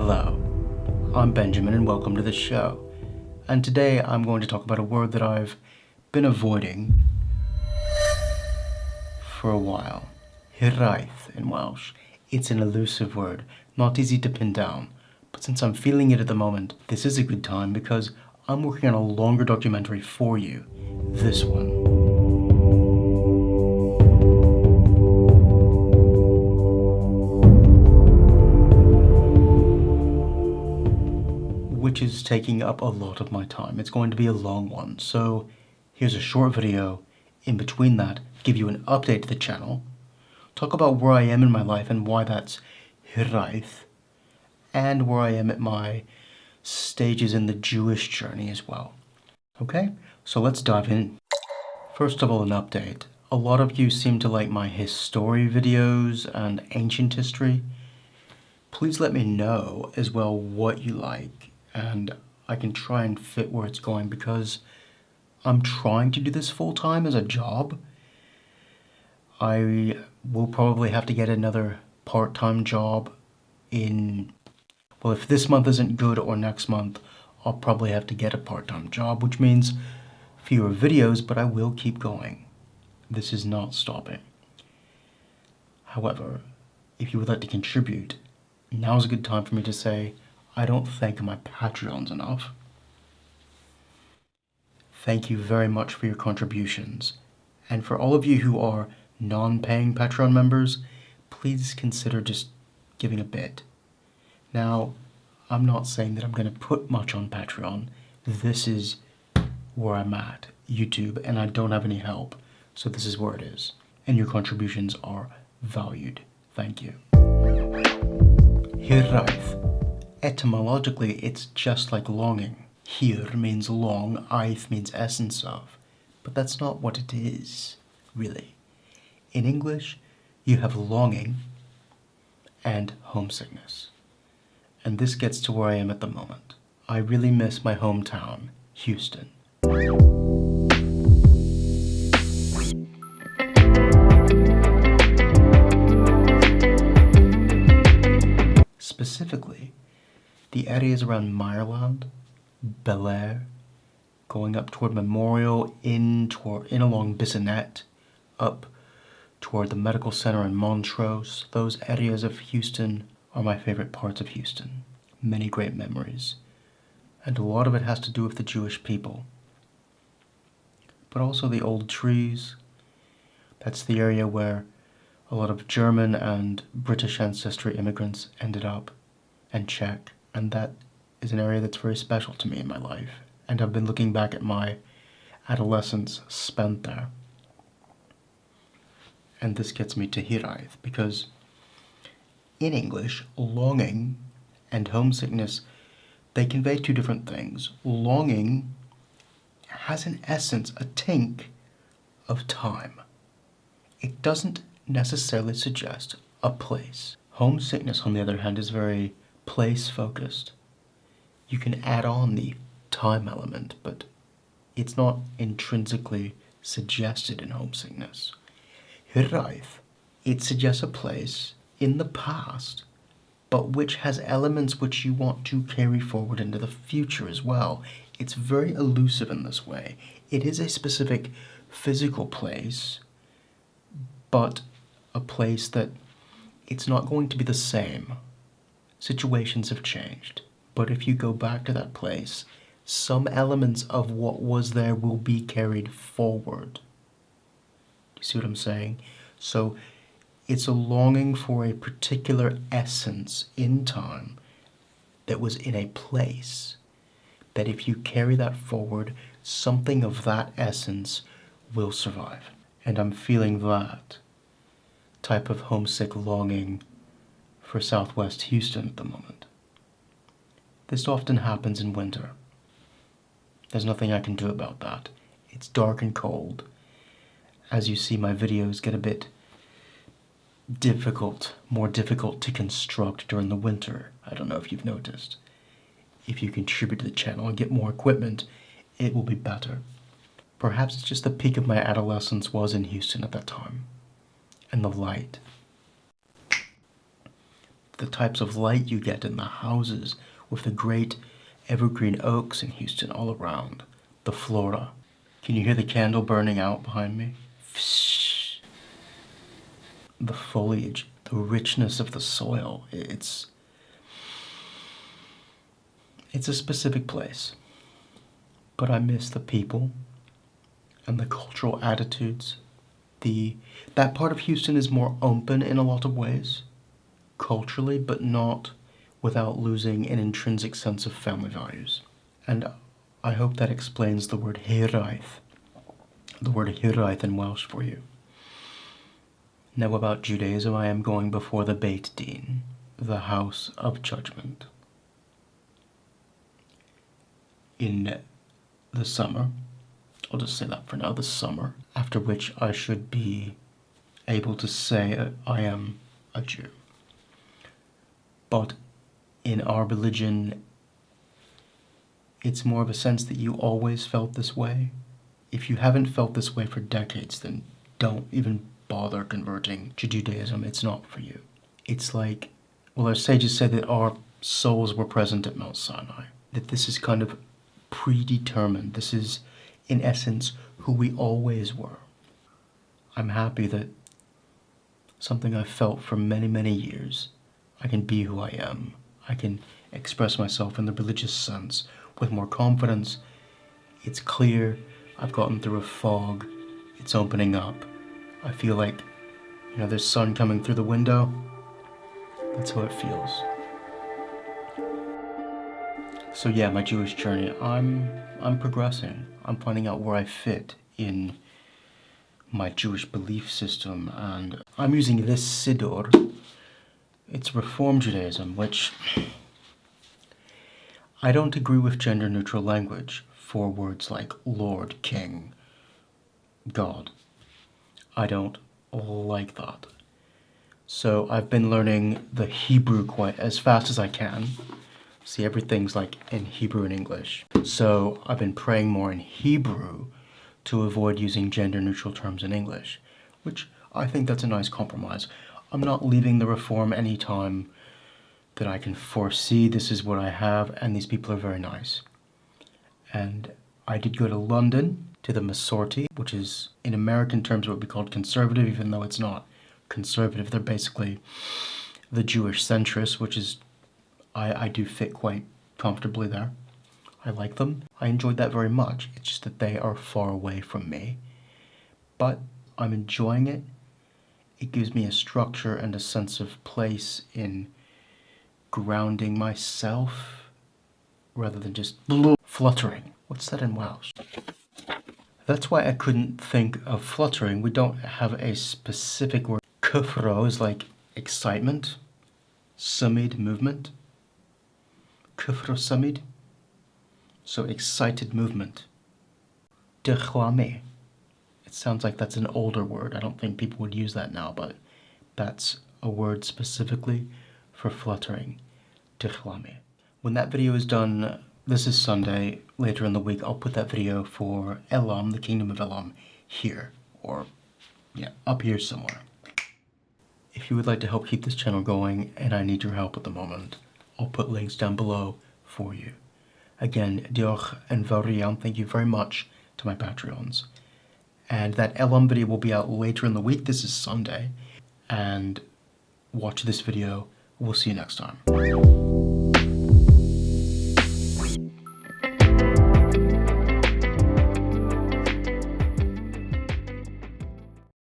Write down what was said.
Hello, I'm Benjamin and welcome to the show. And today I'm going to talk about a word that I've been avoiding for a while. Hiraeth in Welsh. It's an elusive word, not easy to pin down. But since I'm feeling it at the moment, this is a good time because I'm working on a longer documentary for you. This one. Which is taking up a lot of my time. It's going to be a long one, so here's a short video in between that, give you an update to the channel, talk about where I am in my life and why that's Hiraeth, and where I am at my stages in the Jewish journey as well. Okay, so let's dive in. First of all, an update. A lot of you seem to like my history videos and ancient history. Please let me know as well what you like, and I can try and fit where it's going because I'm trying to do this full-time as a job. I will probably have to get another part-time job well, if this month isn't good or next month, I'll probably have to get a part-time job, which means fewer videos, but I will keep going. This is not stopping. However, if you would like to contribute, now's a good time for me to say I don't thank my Patreons enough. Thank you very much for your contributions. And for all of you who are non-paying Patreon members, please consider just giving a bit. Now, I'm not saying that I'm going to put much on Patreon. This is where I'm at, YouTube, and I don't have any help. So this is where it is. And your contributions are valued. Thank you. Hiraeth. Etymologically, it's just like longing. Hir means long, aeth means essence of. But that's not what it is, really. In English, you have longing and homesickness. And this gets to where I am at the moment. I really miss my hometown, Houston. Specifically, the areas around Meyerland, Bel Air, going up toward Memorial, in along Bissonnette, up toward the medical center in Montrose. Those areas of Houston are my favorite parts of Houston. Many great memories. And a lot of it has to do with the Jewish people. But also the old trees. That's the area where a lot of German and British ancestry immigrants ended up, and Czech. And that is an area that's very special to me in my life. And I've been looking back at my adolescence spent there. And this gets me to Hiraeth, because in English, longing and homesickness, they convey two different things. Longing has an essence, a tink of time. It doesn't necessarily suggest a place. Homesickness, on the other hand, is very place-focused. You can add on the time element, but it's not intrinsically suggested in homesickness. Hiraeth, it suggests a place in the past, but which has elements which you want to carry forward into the future as well. It's very elusive in this way. It is a specific physical place, but a place that it's not going to be the same. Situations have changed, but if you go back to that place, some elements of what was there will be carried forward. You see what I'm saying? So it's a longing for a particular essence in time that was in a place, that if you carry that forward, something of that essence will survive. And I'm feeling that type of homesick longing for Southwest Houston at the moment. This often happens in winter. There's nothing I can do about that. It's dark and cold. As you see, my videos get a bit more difficult to construct during the winter. I don't know if you've noticed. If you contribute to the channel and get more equipment, it will be better. Perhaps it's just the peak of my adolescence was in Houston at that time. And the light. the types of light you get in the houses with the great evergreen oaks in Houston all around, the flora. Can you hear the candle burning out behind me? The foliage, the richness of the soil. It's a specific place. But I miss the people and the cultural attitudes. That part of Houston is more open in a lot of ways, culturally, but not without losing an intrinsic sense of family values. And I hope that explains the word Hiraeth, the word Hiraeth in Welsh for you. Now about Judaism, I am going before the Beit Din, the house of judgment. In the summer, I'll just say that for now, the summer, after which I should be able to say I am a Jew. But in our religion, it's more of a sense that you always felt this way. If you haven't felt this way for decades, then don't even bother converting to Judaism. It's not for you. It's like, well, our sages say that our souls were present at Mount Sinai, that this is kind of predetermined. This is, in essence, who we always were. I'm happy that something I've felt for many, many years, I can be who I am. I can express myself in the religious sense with more confidence. It's clear. I've gotten through a fog. It's opening up. I feel like, there's sun coming through the window. That's how it feels. So yeah, my Jewish journey, I'm progressing. I'm finding out where I fit in my Jewish belief system, and I'm using this Siddur. It's Reform Judaism, which I don't agree with gender-neutral language for words like Lord, King, God. I don't like that. So I've been learning the Hebrew quite as fast as I can. See, everything's like in Hebrew and English. So I've been praying more in Hebrew to avoid using gender-neutral terms in English, which I think that's a nice compromise. I'm not leaving the Reform anytime that I can foresee. This is what I have, and these people are very nice. And I did go to London, to the Masorti, which is, in American terms, what would be called conservative, even though it's not conservative. They're basically the Jewish centrists, which is, I do fit quite comfortably there. I like them. I enjoyed that very much. It's just that they are far away from me. But I'm enjoying it. It gives me a structure and a sense of place in grounding myself rather than just fluttering. What's that in Welsh? That's why I couldn't think of fluttering. We don't have a specific word. Cyffro is like excitement. Symud, movement. Cyffro symud. So excited movement. Dychwanu. It sounds like that's an older word. I don't think people would use that now, but that's a word specifically for fluttering. Dychwanu. When that video is done, this is Sunday, later in the week, I'll put that video for Elam, the Kingdom of Elam, here, or up here somewhere. If you would like to help keep this channel going, and I need your help at the moment, I'll put links down below for you. Again, diolch and fawr iawn, thank you very much to my Patreons. And that Elam video will be out later in the week. This is Sunday. And watch this video. We'll see you next time.